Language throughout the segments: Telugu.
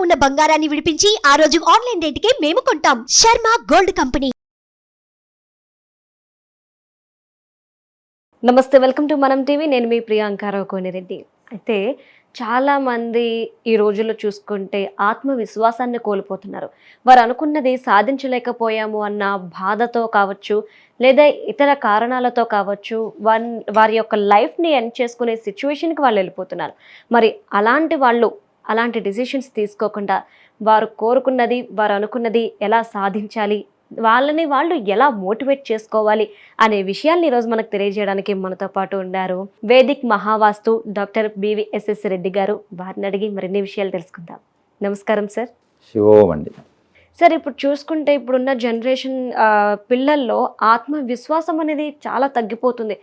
ఉన్న బంగారాన్ని విడిపించి ఆ రోజు ఆన్లైన్ రేటుకే మేము కొంటాం. Sharma gold company. నమస్తే, వెల్కమ్ టు మనం టీవీ. నేను మీ ప్రియాంక కోనిరెడ్డి. అయితే చాలామంది ఈ రోజుల్లో చూసుకుంటే ఆత్మవిశ్వాసాన్ని కోల్పోతున్నారు. వారు అనుకున్నది సాధించలేకపోయాము అన్న బాధతో కావచ్చు, లేదా ఇతర కారణాలతో కావచ్చు, వారి యొక్క లైఫ్ని ఎండ్ చేసుకునే సిచ్యువేషన్కి వాళ్ళు వెళ్ళిపోతున్నారు. మరి అలాంటి వాళ్ళు అలాంటి డిసిషన్స్ తీసుకోకుండా వారు కోరుకున్నది, వారు అనుకున్నది ఎలా సాధించాలి, వాళ్ళని వాళ్ళు ఎలా మోటివేట్ చేసుకోవాలి అనే విషయాల్ని ఈరోజు మనకు తెలియజేయడానికి మనతో పాటు ఉన్నారు Vedic Mahavastu doctor BVSS Reddy గారు. వారిని అడిగి మరిన్ని విషయాలు తెలుసుకుందాం. నమస్కారం సార్. శివోమండి. సార్, ఇప్పుడు చూసుకుంటే ఇప్పుడున్న జనరేషన్ పిల్లల్లో ఆత్మవిశ్వాసం అనేది చాలా తగ్గిపోతుంది.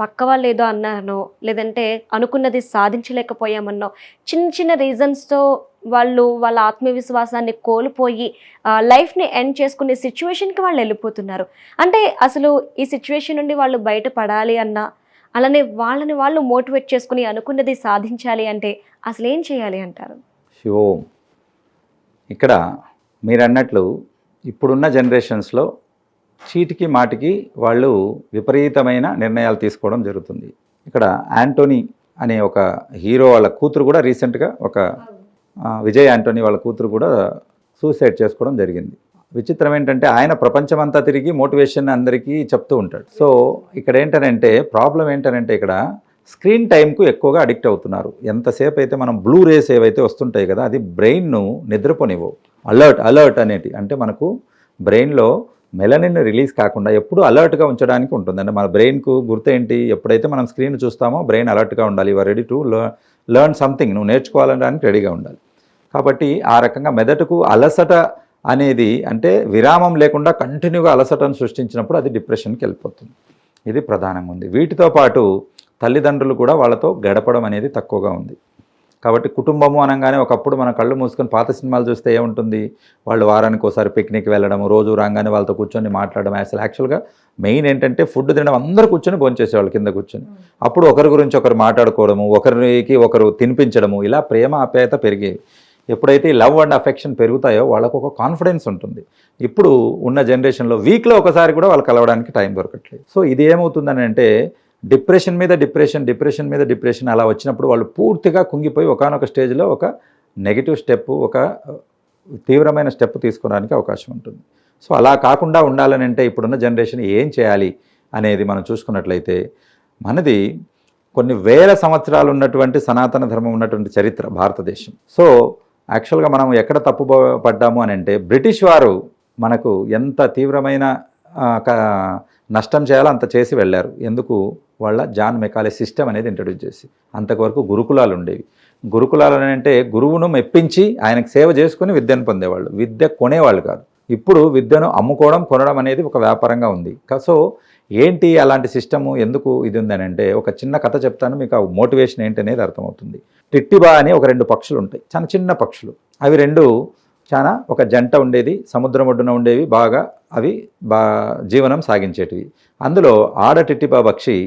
పక్క వాళ్ళు ఏదో అన్నారనో, లేదంటే అనుకున్నది సాధించలేకపోయామన్నో చిన్న చిన్న రీజన్స్తో వాళ్ళ ఆత్మవిశ్వాసాన్ని కోల్పోయి లైఫ్ని ఎండ్ చేసుకునే సిచ్యువేషన్కి వాళ్ళు వెళ్ళిపోతున్నారు. అంటే అసలు ఈ సిచ్యువేషన్ నుండి వాళ్ళు బయటపడాలి అన్నా, అలానే వాళ్ళని వాళ్ళు మోటివేట్ చేసుకుని అనుకున్నది సాధించాలి అంటే అసలు ఏం చేయాలి అంటారు? శివోం. ఇక్కడ మీరు అన్నట్లు ఇప్పుడున్న జనరేషన్స్లో చీటికి మాటికి వాళ్ళు విపరీతమైన నిర్ణయాలు తీసుకోవడం జరుగుతుంది. ఇక్కడ యాంటోనీ అనే ఒక హీరో వాళ్ళ కూతురు కూడా రీసెంట్గా విజయ్ యాంటోనీ వాళ్ళ కూతురు కూడా సూసైడ్ చేసుకోవడం జరిగింది. విచిత్రం ఏంటంటే ఆయన ప్రపంచమంతా తిరిగి మోటివేషన్ అందరికీ చెప్తూ ఉంటాడు. సో ఇక్కడ ఏంటనంటే ప్రాబ్లం ఏంటనంటే ఇక్కడ స్క్రీన్ టైంకు ఎక్కువగా అడిక్ట్ అవుతున్నారు. ఎంతసేపు అయితే మనం బ్లూ రేస్ ఏవైతే వస్తుంటాయి కదా, అది బ్రెయిన్ను నిద్రపోనివ్వవు. అలర్ట్ అనేటి అంటే మనకు బ్రెయిన్లో మెలనిన్ రిలీజ్ కాకుండా ఎప్పుడు అలర్ట్గా ఉంచడానికి ఉంటుంది. అంటే మన బ్రెయిన్కు గుర్తేంటి, ఎప్పుడైతే మనం స్క్రీన్ చూస్తామో బ్రెయిన్ అలర్ట్గా ఉండాలి. Your ready to learn something, నువ్వు నేర్చుకోవాలనడానికి రెడీగా ఉండాలి. కాబట్టి ఆ రకంగా మెదడుకు అలసట అనేది అంటే విరామం లేకుండా కంటిన్యూగా అలసటను సృష్టించినప్పుడు అది డిప్రెషన్కి వెళ్ళిపోతుంది. ఇది ప్రధానంగా ఉంది. వీటితో పాటు తల్లిదండ్రులు కూడా వాళ్ళతో గడపడం అనేది తక్కువగా ఉంది. కాబట్టి కుటుంబము అనగానే ఒకప్పుడు మన కళ్ళు మూసుకొని పాత సినిమాలు చూస్తే ఏముంటుంది, వాళ్ళు వారానికి ఒకసారి పిక్నిక్ వెళ్ళడం, రోజు రాగానే వాళ్ళతో కూర్చొని మాట్లాడడం. అసలు యాక్చువల్గా మెయిన్ ఏంటంటే ఫుడ్ తినడం, అందరూ కూర్చొని భోంచేసేవాళ్ళు కింద కూర్చొని. అప్పుడు ఒకరి గురించి ఒకరు మాట్లాడుకోవడము, ఒకరికి ఒకరు తినిపించడము, ఇలా ప్రేమ ఆప్యాయత పెరిగేవి. ఎప్పుడైతే లవ్ అండ్ అఫెక్షన్ పెరుగుతాయో వాళ్ళకు ఒక కాన్ఫిడెన్స్ ఉంటుంది. ఇప్పుడు ఉన్న జనరేషన్లో వీక్లో ఒకసారి కూడా వాళ్ళు కలవడానికి టైం దొరకట్లేదు. సో ఇది ఏమవుతుందని అంటే డిప్రెషన్ మీద డిప్రెషన్ అలా వచ్చినప్పుడు వాళ్ళు పూర్తిగా కుంగిపోయి ఒకానొక స్టేజ్లో ఒక నెగిటివ్ స్టెప్, ఒక తీవ్రమైన స్టెప్ తీసుకోవడానికి అవకాశం ఉంటుంది. సో అలా కాకుండా ఉండాలని అంటే ఇప్పుడున్న జనరేషన్ ఏం చేయాలి అనేది మనం చూసుకున్నట్లయితే, మనది కొన్ని వేల సంవత్సరాలు ఉన్నటువంటి సనాతన ధర్మం ఉన్నటువంటి చరిత్ర భారతదేశం. సో యాక్చువల్గా మనం ఎక్కడ తప్పు పడ్డాము అని అంటే, బ్రిటిష్ వారు మనకు ఎంత తీవ్రమైన నష్టం చేయాలో అంత చేసి వెళ్ళారు. ఎందుకు? వాళ్ళ జాన్ మెకాలే సిస్టమ్ అనేది ఇంట్రడ్యూస్ చేసి. అంతవరకు గురుకులాలు ఉండేవి. గురుకులాలు అంటే గురువును మెప్పించి ఆయనకు సేవ చేసుకుని విద్యను పొందేవాళ్ళు, విద్య కొనేవాళ్ళు కాదు. ఇప్పుడు విద్యను అమ్ముకోవడం, కొనడం అనేది ఒక వ్యాపారంగా ఉంది. సో ఏంటి అలాంటి సిస్టము ఎందుకు ఇది ఉందని అంటే, ఒక చిన్న కథ చెప్తాను మీకు, ఆ మోటివేషన్ ఏంటి అనేది అర్థమవుతుంది. టిట్టిబా అని ఒక 2 పక్షులు ఉంటాయి, చాలా చిన్న పక్షులు. అవి 2 చాలా ఒక జంట ఉండేది, సముద్రం ఒడ్డున ఉండేవి, బాగా అవి జీవనం సాగించేటివి. అందులో ఆడ టిట్టిబా పక్షి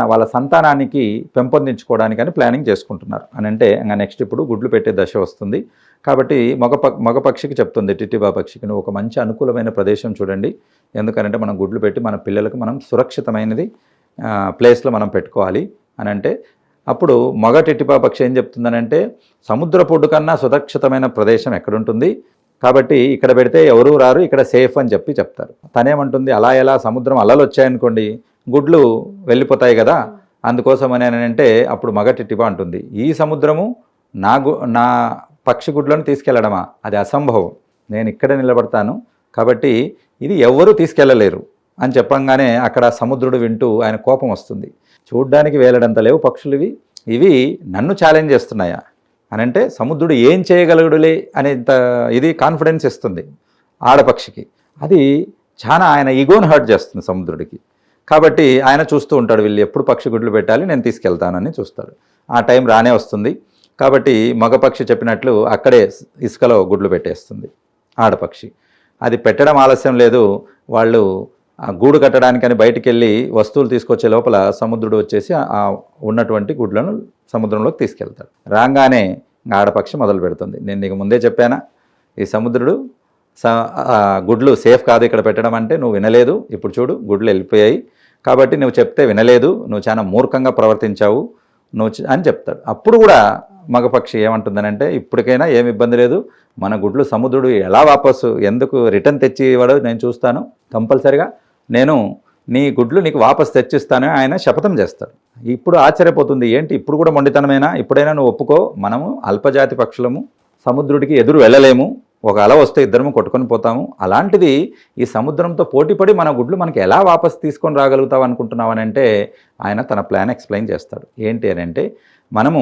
వాళ్ళ సంతానానికి పెంపొందించుకోవడానికని ప్లానింగ్ చేసుకుంటున్నారు. అని అంటే ఇంకా నెక్స్ట్ ఇప్పుడు గుడ్లు పెట్టే దశ వస్తుంది. కాబట్టి మగ పక్షికి చెప్తుంది, టిట్టిబా పక్షికి, నువ్వు ఒక మంచి అనుకూలమైన ప్రదేశం చూడండి, ఎందుకనంటే మనం గుడ్లు పెట్టి మన పిల్లలకు మనం సురక్షితమైనది ప్లేస్లో మనం పెట్టుకోవాలి అని అంటే, అప్పుడు మగ టిట్టిబా పక్షి ఏం చెప్తుందనంటే, సముద్ర పొడ్డు కన్నా సురక్షితమైన ప్రదేశం ఎక్కడుంటుంది, కాబట్టి ఇక్కడ పెడితే ఎవరూ రారు, ఇక్కడ సేఫ్ అని చెప్తారు. తనేమంటుంది, అలా ఎలా సముద్రం అలలు వచ్చాయనుకోండి గుడ్లు వెళ్ళిపోతాయి కదా, అందుకోసమని అని అంటే, అప్పుడు మగ టిట్టిబా అంటుంది, ఈ సముద్రము నా పక్షి గుడ్లను తీసుకెళ్లడమా, అది అసంభవం, నేను ఇక్కడ నిలబడతాను, కాబట్టి ఇది ఎవ్వరూ తీసుకెళ్ళలేరు అని చెప్పంగానే అక్కడ సముద్రుడు వింటూ ఆయన కోపం వస్తుంది. చూడ్డానికి వేలడంత లేవు పక్షులు ఇవి నన్ను ఛాలెంజ్ చేస్తున్నాయా అని అంటే, సముద్రుడు ఏం చేయగలగుడులే అనేంత ఇది కాన్ఫిడెన్స్ ఇస్తుంది ఆడపక్షికి. అది చాలా ఆయన ఈగోను హర్ట్ చేస్తుంది సముద్రుడికి. కాబట్టి ఆయన చూస్తూ ఉంటాడు, వీళ్ళు ఎప్పుడు పక్షి గుడ్లు పెట్టాలి, నేను తీసుకెళ్తానని చూస్తాడు. ఆ టైం రానే వస్తుంది. కాబట్టి మగపక్షి చెప్పినట్లు అక్కడే ఇసుకలో గుడ్లు పెట్టేస్తుంది ఆడపక్షి. అది పెట్టడం ఆలస్యం లేదు, వాళ్ళు గూడు కట్టడానికని బయటికి వెళ్ళి వస్తువులు తీసుకొచ్చే లోపల సముద్రుడు వచ్చేసి ఉన్నటువంటి గుడ్లను సముద్రంలోకి తీసుకెళ్తాడు. రాగానే ఆడపక్షి మొదలు పెడుతుంది. నేను నీకు ముందే చెప్పానా, ఈ సముద్రుడు గుడ్లు సేఫ్ కాదు ఇక్కడ పెట్టడం అంటే, నువ్వు వినలేదు, ఇప్పుడు చూడు గుడ్లు వెళ్ళిపోయాయి, కాబట్టి నువ్వు చెప్తే వినలేదు, నువ్వు చాలా మూర్ఖంగా ప్రవర్తించావు అని చెప్తాడు. అప్పుడు కూడా మగపక్షి ఏమంటుందనంటే, ఇప్పటికైనా ఏమి ఇబ్బంది లేదు, మన గుడ్లు సముద్రుడు ఎలా వాపసు ఎందుకు రిటర్న్ తెచ్చి ఇవ్వడో నేను చూస్తాను, కంపల్సరిగా నేను నీ గుడ్లు నీకు వాపసు తెచ్చిస్తానని ఆయన శపథం చేస్తాడు. ఇప్పుడు ఆశ్చర్యపోతుంది, ఏంటి ఇప్పుడు కూడా మొండితనమేనా, ఇప్పుడైనా నువ్వు ఒప్పుకో, మనము అల్పజాతి పక్షులము, సముద్రుడికి ఎదురు వెళ్ళలేము, ఒక అల వస్తే ఇద్దరము కొట్టుకొని పోతాము, అలాంటిది ఈ సముద్రంతో పోటీపడి మన గుడ్లు మనకి ఎలా వాపసు తీసుకొని రాగలుగుతావు అనుకుంటున్నావని అంటే ఆయన తన ప్లాన్ ఎక్స్ప్లెయిన్ చేస్తాడు. ఏంటి అని అంటే, మనము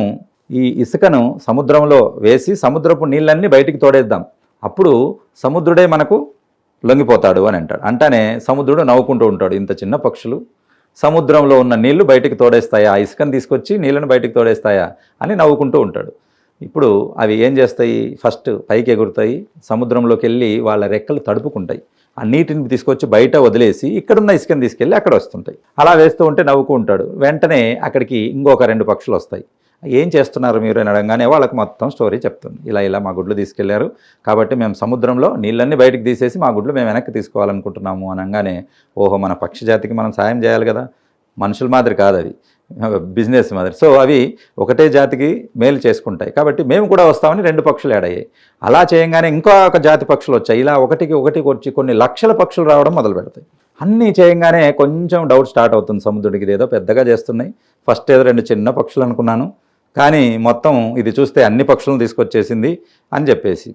ఈ ఇసుకను సముద్రంలో వేసి సముద్రపు నీళ్ళన్నీ బయటికి తోడేద్దాం, అప్పుడు సముద్రుడే మనకు లొంగిపోతాడు అని అంటాడు. అంటానే సముద్రుడు నవ్వుకుంటూ ఉంటాడు, ఇంత చిన్న పక్షులు సముద్రంలో ఉన్న నీళ్లు బయటికి తోడేస్తాయా, ఆ ఇసుకను తీసుకొచ్చి నీళ్ళను బయటికి తోడేస్తాయా అని నవ్వుకుంటూ ఉంటాడు. ఇప్పుడు అవి ఏం చేస్తాయి, ఫస్ట్ పైకి ఎగురుతాయి, సముద్రంలోకి వెళ్ళి వాళ్ళ రెక్కలు తడుపుకుంటాయి, ఆ నీటిని తీసుకొచ్చి బయట వదిలేసి ఇక్కడున్న ఇసుకని తీసుకెళ్ళి అక్కడ వస్తుంటాయి. అలా వేస్తూ ఉంటే నవ్వుకుంటూ ఉంటాడు. వెంటనే అక్కడికి ఇంకొక 2 పక్షులు వస్తాయి. ఏం చేస్తున్నారు మీరు అని అడగానే వాళ్ళకి మొత్తం స్టోరీ చెప్తుంది. ఇలా మా గుడ్లు తీసుకెళ్లారు, కాబట్టి మేము సముద్రంలో నీళ్ళన్నీ బయటికి తీసేసి మా గుడ్లు మేము వెనక్కి తీసుకోవాలనుకుంటున్నాము అనగానే, ఓహో మన పక్షి జాతికి మనం సాయం చేయాలి కదా, మనుషుల మాదిరి కాదు అవి, బిజినెస్ మాదిరి, సో అవి ఒకటే జాతికి మేలు చేసుకుంటాయి, కాబట్టి మేము కూడా వస్తామని 2 పక్షులు యాడ్ అయ్యాయి. అలా చేయంగానే ఇంకో ఒక జాతి పక్షులు వచ్చాయి. ఇలా ఒకటికి వచ్చి కొన్ని లక్షల పక్షులు రావడం మొదలు పెడతాయి. అన్నీ చేయంగానే కొంచెం డౌట్ స్టార్ట్ అవుతుంది సముద్రుడికి, ఇదేదో పెద్దగా చేస్తున్నాయి, ఫస్ట్ ఏదో 2 చిన్న పక్షులు అనుకున్నాను, కానీ మొత్తం ఇది చూస్తే అన్ని పక్షులను తీసుకొచ్చేసింది అని చెప్పేసి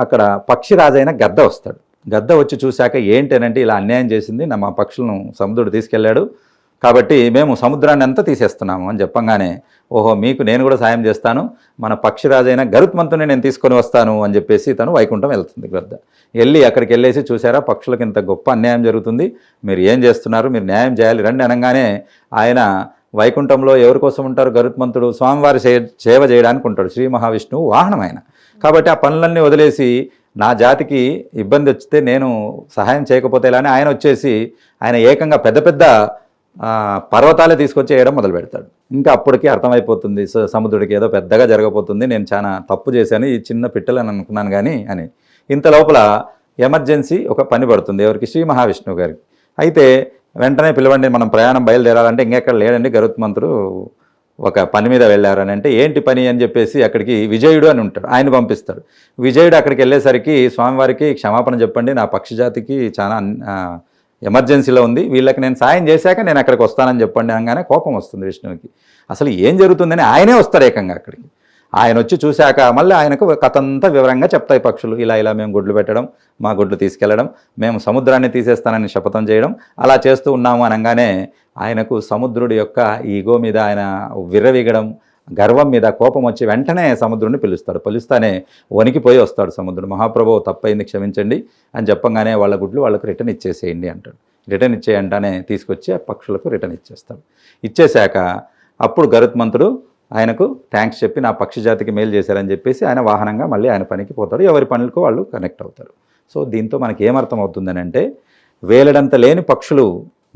అక్కడ పక్షిరాజైన గద్ద వస్తాడు. గద్ద వచ్చి చూశాక ఏంటనంటే, ఇలా అన్యాయం చేసింది మా పక్షులను సముద్రుడు తీసుకెళ్ళాడు, కాబట్టి మేము సముద్రాన్ని అంతా తీసేస్తున్నాము అని చెప్పంగానే, ఓహో మీకు నేను కూడా సాయం చేస్తాను, మన పక్షిరాజైన గరుత్మంతుని నేను తీసుకొని వస్తాను అని చెప్పేసి తను వైకుంఠం వెళ్తుంది. గద్ద వెళ్ళి అక్కడికి వెళ్ళేసి, చూసారా పక్షులకు ఇంత గొప్ప అన్యాయం జరుగుతుంది, మీరు ఏం చేస్తున్నారు, మీరు న్యాయం చేయాలి రండి అనగానే, ఆయన వైకుంఠంలో ఎవరి కోసం ఉంటారు, గరుత్మంతుడు స్వామివారి సేవ చేయడానికి ఉంటాడు, శ్రీ మహావిష్ణువు వాహనం ఆయన, కాబట్టి ఆ పనులన్నీ వదిలేసి నా జాతికి ఇబ్బంది వచ్చితే నేను సహాయం చేయకపోతే ఇలా అని ఆయన వచ్చేసి ఆయన ఏకంగా పెద్ద పెద్ద పర్వతాలే తీసుకొచ్చి వేయడం మొదలు పెడతాడు. ఇంకా అప్పటికి అర్థమైపోతుంది సముద్రుడికి ఏదో పెద్దగా జరగబోతుంది, నేను చాలా తప్పు చేశాను, ఈ చిన్న పిట్టలు అని అనుకున్నాను కానీ అని. ఇంత లోపల ఎమర్జెన్సీ ఒక పని పడుతుంది ఎవరికి, శ్రీ మహావిష్ణువు గారికి. అయితే వెంటనే పిలవండి, మనం ప్రయాణం బయలుదేరాలంటే ఇంకెక్కడ లేడండి, గరుత్మంతుడు ఒక పని మీద వెళ్ళారని అంటే, ఏంటి పని అని చెప్పేసి అక్కడికి విజయుడు అని ఉంటాడు, ఆయన పంపిస్తాడు. విజయుడు అక్కడికి వెళ్ళేసరికి, స్వామివారికి క్షమాపణ చెప్పండి, నా పక్షి జాతికి చాలా ఎమర్జెన్సీలో ఉంది, వీళ్ళకి నేను సాయం చేశాక నేను అక్కడికి వస్తానని చెప్పండి అనగానే కోపం వస్తుంది విష్ణువుకి. అసలు ఏం జరుగుతుందని ఆయనే వస్తారు ఏకంగా అక్కడికి. ఆయన వచ్చి చూశాక మళ్ళీ ఆయనకు కథంతా వివరంగా చెప్తాయి పక్షులు, ఇలా మేము గుడ్లు పెట్టడం, మా గుడ్లు తీసుకెళ్లడం, మేము సముద్రాన్ని తీసేస్తానని శపథం చేయడం, అలా చేస్తూ ఉన్నాము అనగానే ఆయనకు సముద్రుడి యొక్క ఈగో మీద ఆయన విర్రవీగడం, గర్వం మీద కోపం వచ్చి వెంటనే సముద్రుడిని పిలుస్తాడు. పిలుస్తానే వణికిపోయి వస్తాడు సముద్రుడు. మహాప్రభు తప్పైంది క్షమించండి అని చెప్పంగానే వాళ్ళ గుడ్లు వాళ్ళకు రిటర్న్ ఇచ్చేసేయండి అంటాడు. రిటర్న్ ఇచ్చేయంటానే తీసుకొచ్చి ఆ పక్షులకు రిటర్న్ ఇచ్చేస్తాడు. ఇచ్చేశాక అప్పుడు గరుత్మంతుడు ఆయనకు థ్యాంక్స్ చెప్పి నా పక్షి జాతికి మేలు చేశారని చెప్పేసి ఆయన వాహనంగా మళ్ళీ ఆయన పనికి పోతాడు, ఎవరి పనులకు వాళ్ళు కనెక్ట్ అవుతారు. సో దీంతో మనకి ఏమర్థం అవుతుందని అంటే, వేలడంత లేని పక్షులు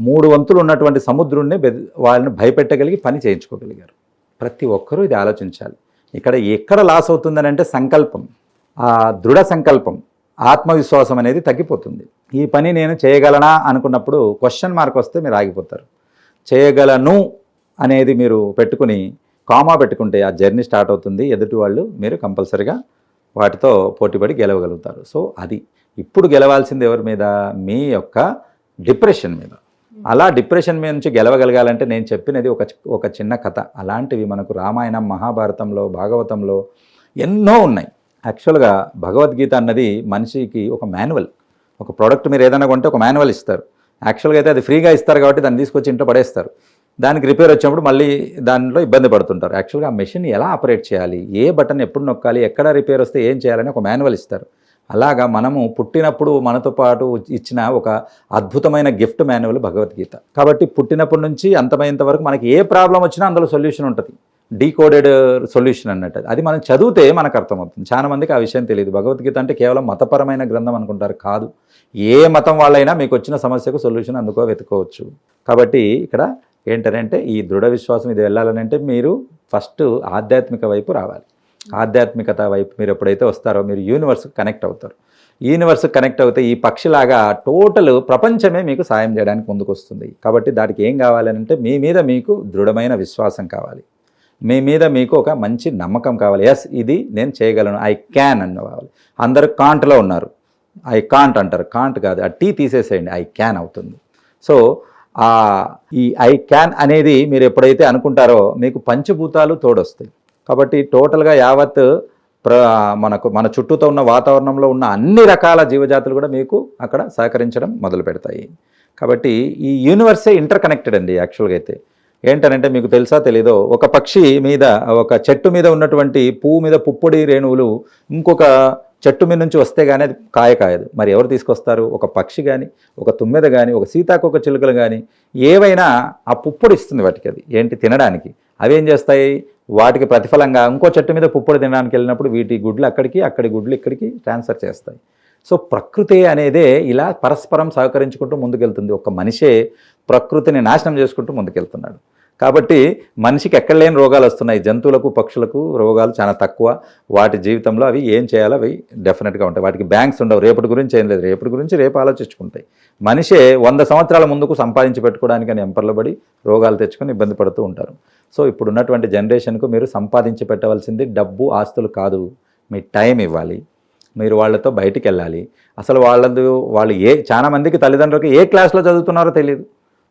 3 వంతులు ఉన్నటువంటి సముద్రుడిని వాళ్ళని భయపెట్టగలిగి పని చేయించుకోగలిగారు. ప్రతి ఒక్కరూ ఇది ఆలోచించాలి. ఇక్కడ ఎక్కడ లాస్ అవుతుందని అంటే సంకల్పం, ఆ దృఢ సంకల్పం, ఆత్మవిశ్వాసం అనేది తగ్గిపోతుంది. ఈ పని నేను చేయగలనా అనుకున్నప్పుడు క్వశ్చన్ మార్క్ వస్తే మీరు ఆగిపోతారు. చేయగలను అనేది మీరు పెట్టుకుని కామా పెట్టుకుంటే ఆ జర్నీ స్టార్ట్ అవుతుంది. ఎదుటి వాళ్ళు మీరు కంపల్సరిగా వాటితో పోటీపడి గెలవగలుగుతారు. సో అది ఇప్పుడు గెలవాల్సింది ఎవరి మీద, మీ యొక్క డిప్రెషన్ మీద. అలా డిప్రెషన్ మీద నుంచి గెలవగలగాలంటే నేను చెప్పినది ఒక చిన్న కథ. అలాంటివి మనకు రామాయణం, మహాభారతంలో, భాగవతంలో ఎన్నో ఉన్నాయి. యాక్చువల్గా భగవద్గీత అన్నది మనిషికి ఒక మాన్యువల్, ఒక ప్రోడక్ట్ మీరు ఏదైనా కొంటే ఒక మాన్యువల్ ఇస్తారు. యాక్చువల్గా అయితే అది ఫ్రీగా ఇస్తారు కాబట్టి దాన్ని తీసుకొచ్చి ఇంట్లో పడేస్తారు. దానికి రిపేర్ వచ్చినప్పుడు మళ్ళీ దాంట్లో ఇబ్బంది పడుతుంటారు. యాక్చువల్గా ఆ మెషిన్ ఎలా ఆపరేట్ చేయాలి, ఏ బటన్ ఎప్పుడు నొక్కాలి, ఎక్కడ రిపేర్ వస్తే ఏం చేయాలని ఒక మాన్యువల్ ఇస్తారు. అలాగా మనము పుట్టినప్పుడు మనతో పాటు ఇచ్చిన ఒక అద్భుతమైన గిఫ్ట్ మాన్యువల్ భగవద్గీత. కాబట్టి పుట్టినప్పటి నుంచి అంతమైనంత వరకు మనకి ఏ ప్రాబ్లం వచ్చినా అందులో సొల్యూషన్ ఉంటుంది, డీకోడెడ్ సొల్యూషన్ అన్నట్టు. అది మనం చదివితే మనకు అర్థమవుతుంది. చాలా మందికి ఆ విషయం తెలియదు. భగవద్గీత అంటే కేవలం మతపరమైన గ్రంథం అనుకుంటారు, కాదు. ఏ మతం వాళ్ళైనా మీకు వచ్చిన సమస్యకు సొల్యూషన్ అందుకో వెతుకోవచ్చు. కాబట్టి ఇక్కడ ఏంటంటే ఈ దృఢ విశ్వాసం ఇది వెళ్ళాలనంటే మీరు ఫస్ట్ ఆధ్యాత్మిక వైపు రావాలి. ఆధ్యాత్మికత వైపు మీరు ఎప్పుడైతే వస్తారో మీరు యూనివర్స్కి కనెక్ట్ అవుతారు. యూనివర్స్కి కనెక్ట్ అవుతే ఈ పక్షిలాగా టోటల్ ప్రపంచమే మీకు సాయం చేయడానికి ముందుకు వస్తుంది. కాబట్టి దానికి ఏం కావాలి అంటే మీ మీద మీకు దృఢమైన విశ్వాసం కావాలి, మీ మీద మీకు ఒక మంచి నమ్మకం కావాలి. ఎస్ ఇది నేను చేయగలను, ఐ క్యాన్ అన్నవాలి. అందరూ కాంట్లో ఉన్నారు, ఐ కాంట్ అంటారు. కాంట్ కాదు, ఆ టీ తీసేసేయండి, ఐ క్యాన్ అవుతుంది. సో ఈ ఐ క్యాన్ అనేది మీరు ఎప్పుడైతే అనుకుంటారో మీకు పంచభూతాలు తోడొస్తాయి. కాబట్టి టోటల్గా యావత్ మన చుట్టూతో ఉన్న వాతావరణంలో ఉన్న అన్ని రకాల జీవజాతులు కూడా మీకు అక్కడ సహకరించడం మొదలు పెడతాయి. కాబట్టి ఈ యూనివర్సే ఇంటర్ కనెక్టెడ్ అండి. యాక్చువల్గా అయితే ఏంటనంటే మీకు తెలుసా తెలీదో, ఒక పక్షి మీద ఒక చెట్టు మీద ఉన్నటువంటి పువ్వు మీద పుప్పొడి రేణువులు ఇంకొక చెట్టు మీద నుంచి వస్తే కానీ అది కాయదు. మరి ఎవరు తీసుకొస్తారు? ఒక పక్షి కానీ, ఒక తుమ్మెద కానీ, ఒక సీతాకోక చిలుకలు కానీ ఏవైనా ఆ పుప్పొడి ఇస్తుంది వాటికి. అది ఏంటి తినడానికి. అవి ఏం చేస్తాయి? వాటికి ప్రతిఫలంగా ఇంకో చెట్టు మీద పుప్పొడి తినడానికి వెళ్ళినప్పుడు వీటి గుడ్లు అక్కడికి, అక్కడి గుడ్లు ఇక్కడికి ట్రాన్స్ఫర్ చేస్తాయి. సో ప్రకృతి అనేదే ఇలా పరస్పరం సహకరించుకుంటూ ముందుకెళ్తుంది. ఒక మనిషే ప్రకృతిని నాశనం చేసుకుంటూ ముందుకెళ్తున్నాడు. కాబట్టి మనిషికి ఎక్కడ లేని రోగాలు వస్తున్నాయి. జంతువులకు, పక్షులకు రోగాలు చాలా తక్కువ. వాటి జీవితంలో అవి ఏం చేయాలో అవి డెఫినెట్గా ఉంటాయి. వాటికి బ్యాంక్స్ ఉండవు. రేపటి గురించి ఏం లేదు, రేపటి గురించి రేపు ఆలోచించుకుంటాయి. మనిషే 100 సంవత్సరాల ముందుకు సంపాదించి పెట్టుకోవడానికి అని ఎంపర్లు పడి రోగాలు తెచ్చుకొని ఇబ్బంది పడుతూ ఉంటారు. సో ఇప్పుడు ఉన్నటువంటి జనరేషన్కు మీరు సంపాదించి పెట్టవలసింది డబ్బు, ఆస్తులు కాదు, మీ టైం ఇవ్వాలి. మీరు వాళ్ళతో బయటికి వెళ్ళాలి. అసలు వాళ్ళు చాలా మందికి తల్లిదండ్రులకు ఏ క్లాస్లో చదువుతున్నారో తెలియదు,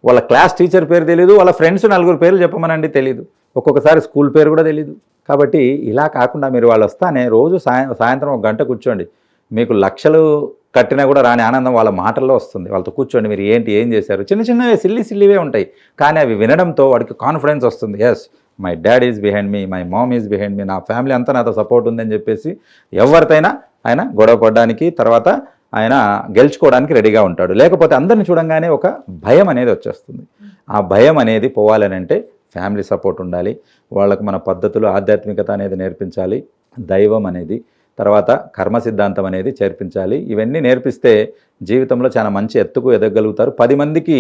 వాళ్ళ క్లాస్ టీచర్ పేరు తెలియదు, వాళ్ళ ఫ్రెండ్స్ 4 పేర్లు చెప్పమనండి తెలియదు, ఒక్కొక్కసారి స్కూల్ పేరు కూడా తెలియదు. కాబట్టి ఇలా కాకుండా మీరు వాళ్ళు వస్తానే రోజు సాయంత్రం 1 గంట కూర్చోండి. మీకు లక్షలు కట్టినా కూడా రాని ఆనందం వాళ్ళ మాటల్లో వస్తుంది. వాళ్ళతో కూర్చోండి, మీరు ఏం చేశారు, చిన్నవే సిల్లీవే ఉంటాయి. కానీ అవి వినడంతో వాడికి కాన్ఫిడెన్స్ వస్తుంది. Yes my dad is behind me, my mom is behind me, నా ఫ్యామిలీ అంతా నాతో సపోర్ట్ ఉందని చెప్పేసి ఎవరితైనా ఆయన గొడవ పడడానికి, తర్వాత ఆయన గెలుచుకోవడానికి రెడీగా ఉంటాడు. లేకపోతే అందరిని చూడంగానే ఒక భయం అనేది వచ్చేస్తుంది. ఆ భయం అనేది పోవాలనంటే ఫ్యామిలీ సపోర్ట్ ఉండాలి. వాళ్ళకు మన పద్ధతులు, ఆధ్యాత్మికత అనేది నేర్పించాలి, దైవం అనేది, తర్వాత కర్మ సిద్ధాంతం అనేది చేర్పించాలి. ఇవన్నీ నేర్పిస్తే జీవితంలో చాలా మంచి ఎత్తుకు ఎదగలుగుతారు. 10 మందికి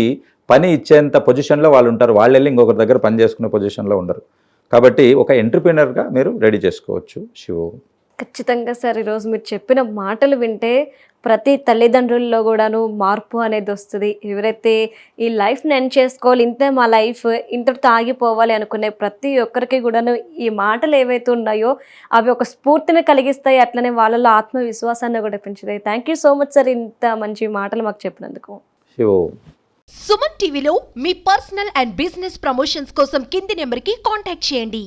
పని ఇచ్చేంత పొజిషన్లో వాళ్ళు ఉంటారు. వాళ్ళు వెళ్ళి ఇంకొకరి దగ్గర పని చేసుకునే పొజిషన్లో ఉండరు. కాబట్టి ఒక ఎంటర్‌ప్రెన్యూర్‌గా మీరు రెడీ చేసుకోవచ్చు. శివ ఖచ్చితంగా సార్, ఈరోజు మీరు చెప్పిన మాటలు వింటే ప్రతి తల్లిదండ్రుల్లో కూడాను మార్పు అనేది వస్తుంది. ఎవరైతే ఈ లైఫ్ని ఎండ్ చేసుకోవాలి, ఇంతే మా లైఫ్, ఇంతటితో ఆగిపోవాలి అనుకునే ప్రతి ఒక్కరికి కూడాను ఈ మాటలు ఏవైతే ఉన్నాయో అవి ఒక స్ఫూర్తిని కలిగిస్తాయి. అట్లనే వాళ్ళలో ఆత్మవిశ్వాసాన్ని కూడా పెంచుతాయి. Thank you so much sir, ఇంత మంచి మాటలు మాకు చెప్పినందుకు. సుమన్ టీవీలో మీ పర్సనల్ అండ్ బిజినెస్ ప్రమోషన్స్ కోసం కింది నెంబర్కి కాంటాక్ట్ చేయండి.